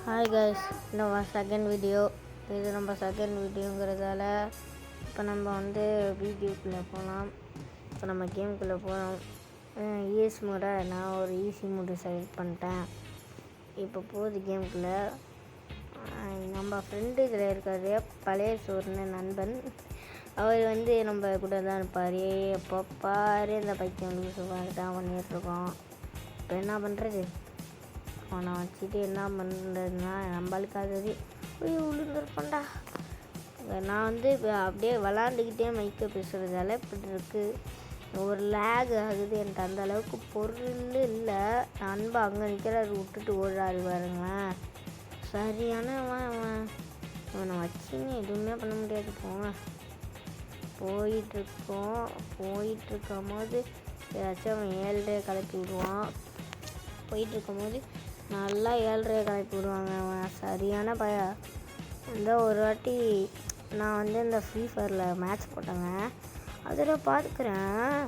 Hi guys, நம்ம second video. இது நம்ம செகண்ட் வீடியோங்கிறதால இப்போ நம்ம வந்து வீடியோக்குள்ளே போகலாம். இப்போ நம்ம கேமுக்குள்ளே போகிறோம். ஈஸ் மோட நான் ஒரு ஈஸி மோடு செலக்ட் பண்ணிட்டேன். இப்போ போகுது கேமுக்குள்ளே. நம்ம ஃப்ரெண்டு இதில் இருக்காரு, பழைய சோறுன்னு நண்பன். அவர் வந்து நம்ம கூட தான் இருப்பார். எப்போ பாரு இந்த பைத்தியம் லூசுவாக தான் பண்ணிகிட்ருக்கோம். இப்போ என்ன பண்ணுறது? அவனை வச்சுட்டு என்ன பண்ணுறதுன்னா நம்மளுக்கு அது விழுந்துருப்பேன்டா. நான் வந்து இப்போ அப்படியே விளாண்டுக்கிட்டே மைக்க பேசுகிறதால இப்படி இருக்குது. ஒரு லேக் ஆகுது. எனக்கு அந்த அளவுக்கு பொருள் இல்லை. நண்பா அங்கே நிற்கிறாரு, விட்டுட்டு ஓடுறாரு பாருங்களேன். சரியான அவனை வச்சுன்னு எதுவுமே பண்ண முடியாது. போங்க. போயிட்டுருக்கும் போது ஏதாச்சும் அவன் 7:30 கிளப்பி விடுவான். போயிட்டுருக்கும் போது நல்லா 7:30 கிளப்பி விடுவாங்க. அவன் சரியான அந்த ஒரு வாட்டி நான் வந்து இந்த ஃப்ரீ ஃபயரில் மேட்ச் போட்டேங்க. அதில் பார்த்துக்கிறேன்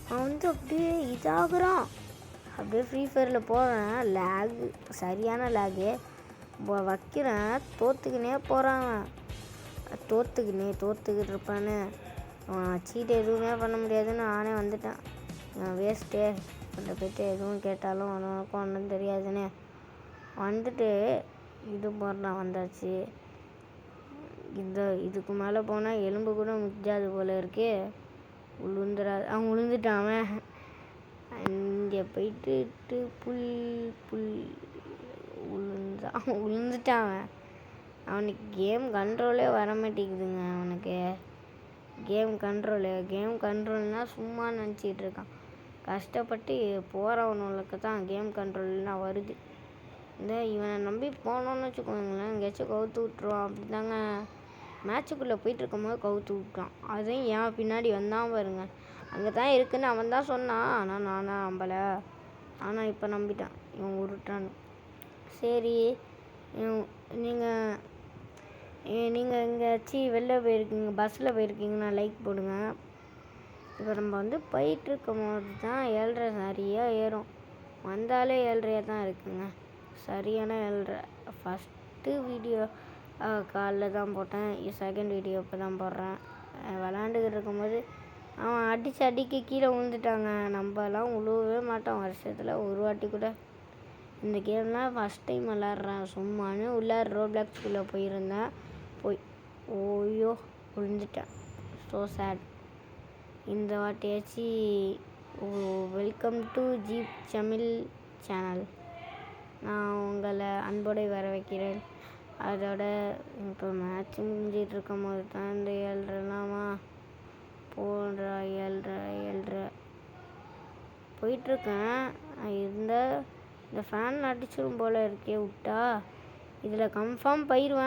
அவன் வந்து அப்படியே இதாகிறான். அப்படியே ஃப்ரீ ஃபயரில் போகிறேன், லேகு, சரியான லேகு. வைக்கிறேன், தோற்றுக்கினே போகிறான். தோற்றுக்கிட்டு இருப்பான்னு சீட்டு எதுவுமே பண்ண முடியாதுன்னு நானே வந்துட்டேன். வேஸ்ட்டே அந்த போய்ட்டு எதுவும் கேட்டாலும் அவனுக்கும் ஒன்றும் தெரியாதுன்னு வந்துட்டு இது போடுறான். வந்தாச்சு. இதுக்கு மேலே போனால் எலும்பு கூட மிஞ்சாது போல இருக்கே. அவன் விழுந்துட்டான். அவன் இங்கே போயிட்டு விழுந்துட்டான். அவனுக்கு கேம் கண்ட்ரோலே வர மாட்டேங்குதுங்க. அவனுக்கு கேம் கண்ட்ரோல்னால் சும்மா நினச்சிட்டு இருக்கான். கஷ்டப்பட்டு போகிறவனுக்கு தான் கேம் கண்ட்ரோல்லாம் வருது. இவனை நம்பி போனோன்னு வச்சுக்கோங்களேன், எங்கேயாச்சும் கவுத்து விட்ருவான். அப்படி தாங்க மேட்சுக்குள்ளே போயிட்டுருக்கும் போது கவுத்து விட்டான். அதையும் ஏன் பின்னாடி வந்தான் பாருங்க. அங்கே தான் இருக்குன்னு அவன் தான் சொன்னான். ஆனால் நான் தான் நம்பலை. ஆனால் இப்போ நம்பிட்டான். இவன் உருட்டான்னு. சரி, நீங்கள் எங்கேயாச்சும் வெளில போயிருக்கீங்க, பஸ்ஸில் போயிருக்கீங்கன்னா லைக் போடுங்க. இப்போ நம்ம வந்து போயிட்டுருக்கும் போது தான் 7:30 சரியாக ஏறும். வந்தாலே 7:30 தான் இருக்குங்க. சரியான 7:30. ஃபஸ்ட்டு வீடியோ காலைல தான் போட்டேன். செகண்ட் வீடியோ இப்போ தான் போடுறேன். விளாண்டுக்கிட்டு இருக்கும்போது அவன் அடிக்க கீழே விழுந்துட்டாங்க. நம்மலாம் விழுவவே மாட்டோம் வருஷத்தில் ஒரு வாட்டி கூட. இந்த கேம்லாம் ஃபஸ்ட் டைம் விளாட்றேன். சும்மானு உள்ளார ரோப்ளாக்ஸ்குள்ளே போயிருந்தேன். ஓய்யோ விழுந்துட்டேன். So sad. இந்த வாட்டியாச்சு welcome to Jeep Tamil channel. நான் உங்களை அன்போடு வர வைக்கிறேன். அதோட இப்போ மேட்ச் முடிஞ்சிட்ருக்கும் போது தான் இந்த 7:30லாமா போடுற 7:30 போயிட்டுருக்கேன். இந்த ஃபேன் அடிச்சிடும் போல் இருக்கே விட்டா. இதில் கன்ஃபார்ம் போயிடல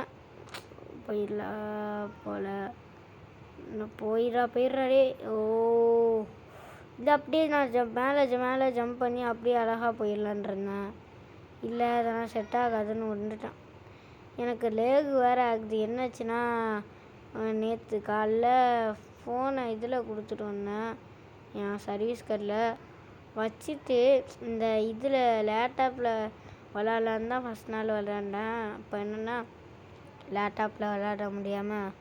போல். போயிடுறாடே. ஓ, இது அப்படியே நான் மேலே ஜம்ப் பண்ணி அப்படியே அழகாக போயிடலான் இருந்தேன். இல்லை, அதெல்லாம் செட் ஆகாதுன்னு வந்துட்டேன். எனக்கு லேகு வேறு ஆகுது. என்னாச்சுன்னா நேற்று காலைல ஃபோனை இதில் கொடுத்துட்டு வந்தேன், என் சர்வீஸ் கார்டில் வச்சுட்டு இந்த இதில் லேப்டாப்பில் விளாட்லான்னு தான் ஃபஸ்ட் நாள் விளாண்டேன். இப்போ என்னென்னா லேப்டாப்பில் விளாட முடியாமல்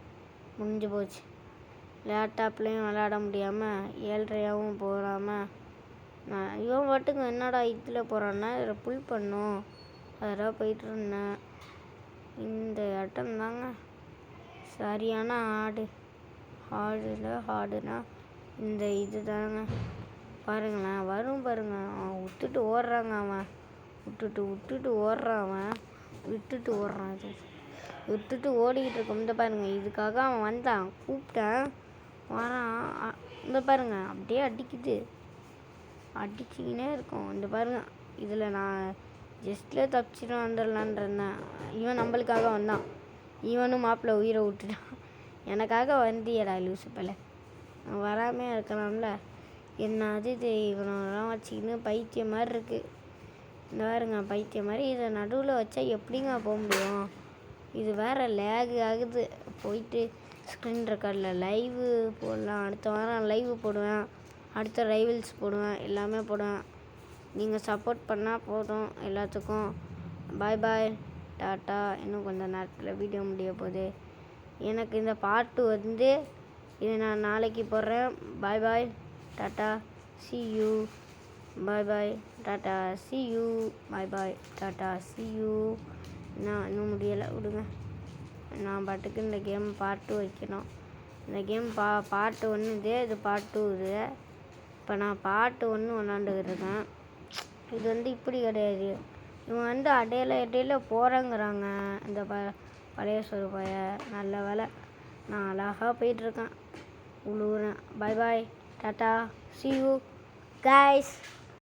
முடிஞ்சு போச்சு. லேப்டாப்லேயும் விளாட முடியாமல் 7:30 போகாமல் இவன் பாட்டுக்கு என்னடா இதில் போகிறான்னா இதில் புல் பண்ணும். அதெல்லாம் போயிட்டுருந்தேன். இந்த இடம் தாங்க சரியான ஹார்டுனா இந்த இது தாங்க. பாருங்களேன், வரும் பாருங்க. அவன் விட்டுட்டு ஓடுறாங்க. அவன் விட்டுட்டு ஓடுறான். விட்டுட்டு ஓடிக்கிட்டு இருக்கும். இந்த பாருங்க, இதுக்காக அவன் வந்தான். கூப்பிட்டேன், வரான். இந்த பாருங்க, அப்படியே அடிச்சுக்கினே இருக்கும். இந்த பாருங்க, இதில் நான் ஜஸ்ட்டில் தப்பிச்சிட்டு வந்துடலான் இருந்தேன். இவன் நம்மளுக்காக வந்தான். இவனும் மாப்பிள்ளை உயிரை விட்டுட்டான். எனக்காக வந்தியடா லூசு பல. வராமல் இருக்கலாம்ல. என்ன இது இவனெல்லாம் வச்சுக்கின்னு பைத்தியம் மாதிரி இருக்குது. இந்த பாருங்க, பைத்தியம் மாதிரி. இதை நடுவில் வச்சா எப்படிங்க போக முடியும்? இது வேறு லேகு ஆகுது. போயிட்டு ஸ்க்ரீன் ரெக்கார்டில் லைவு போடலாம். அடுத்த வாரம் லைவு போடுவேன். அடுத்த ரைவல்ஸ் போடுவேன். எல்லாமே போடுவேன். நீங்கள் சப்போர்ட் பண்ணால் போதும் எல்லாத்துக்கும். பாய். டாட்டா. இன்னும் கொஞ்சம் நேரத்தில் வீடியோ முடிய போகுது. எனக்கு இந்த பாட்டு வந்து இதை நான் நாளைக்கு போடுறேன். Bye bye tata see you. Bye bye tata see you. Bye bye tata see you. நான் இன்னும் முடியலை விடுங்க. நான் பாட்டுக்கு இந்த கேம் பார்ட் 2 வைக்கணும். இந்த கேம் பார்ட் 1 இது பார்ட் 2 இது. இப்போ நான் பார்ட் 1 விளாண்டுக்கிட்டு இருக்கேன். இது வந்து இப்படி கிடையாது. இவங்க வந்து இடையில போகிறேங்கிறாங்க. இந்த பழைய சொருப்பாய நல்ல வேலை நான் அழகாக போயிட்டுருக்கேன். உழுவுறேன். பாய் bye tata see you guys.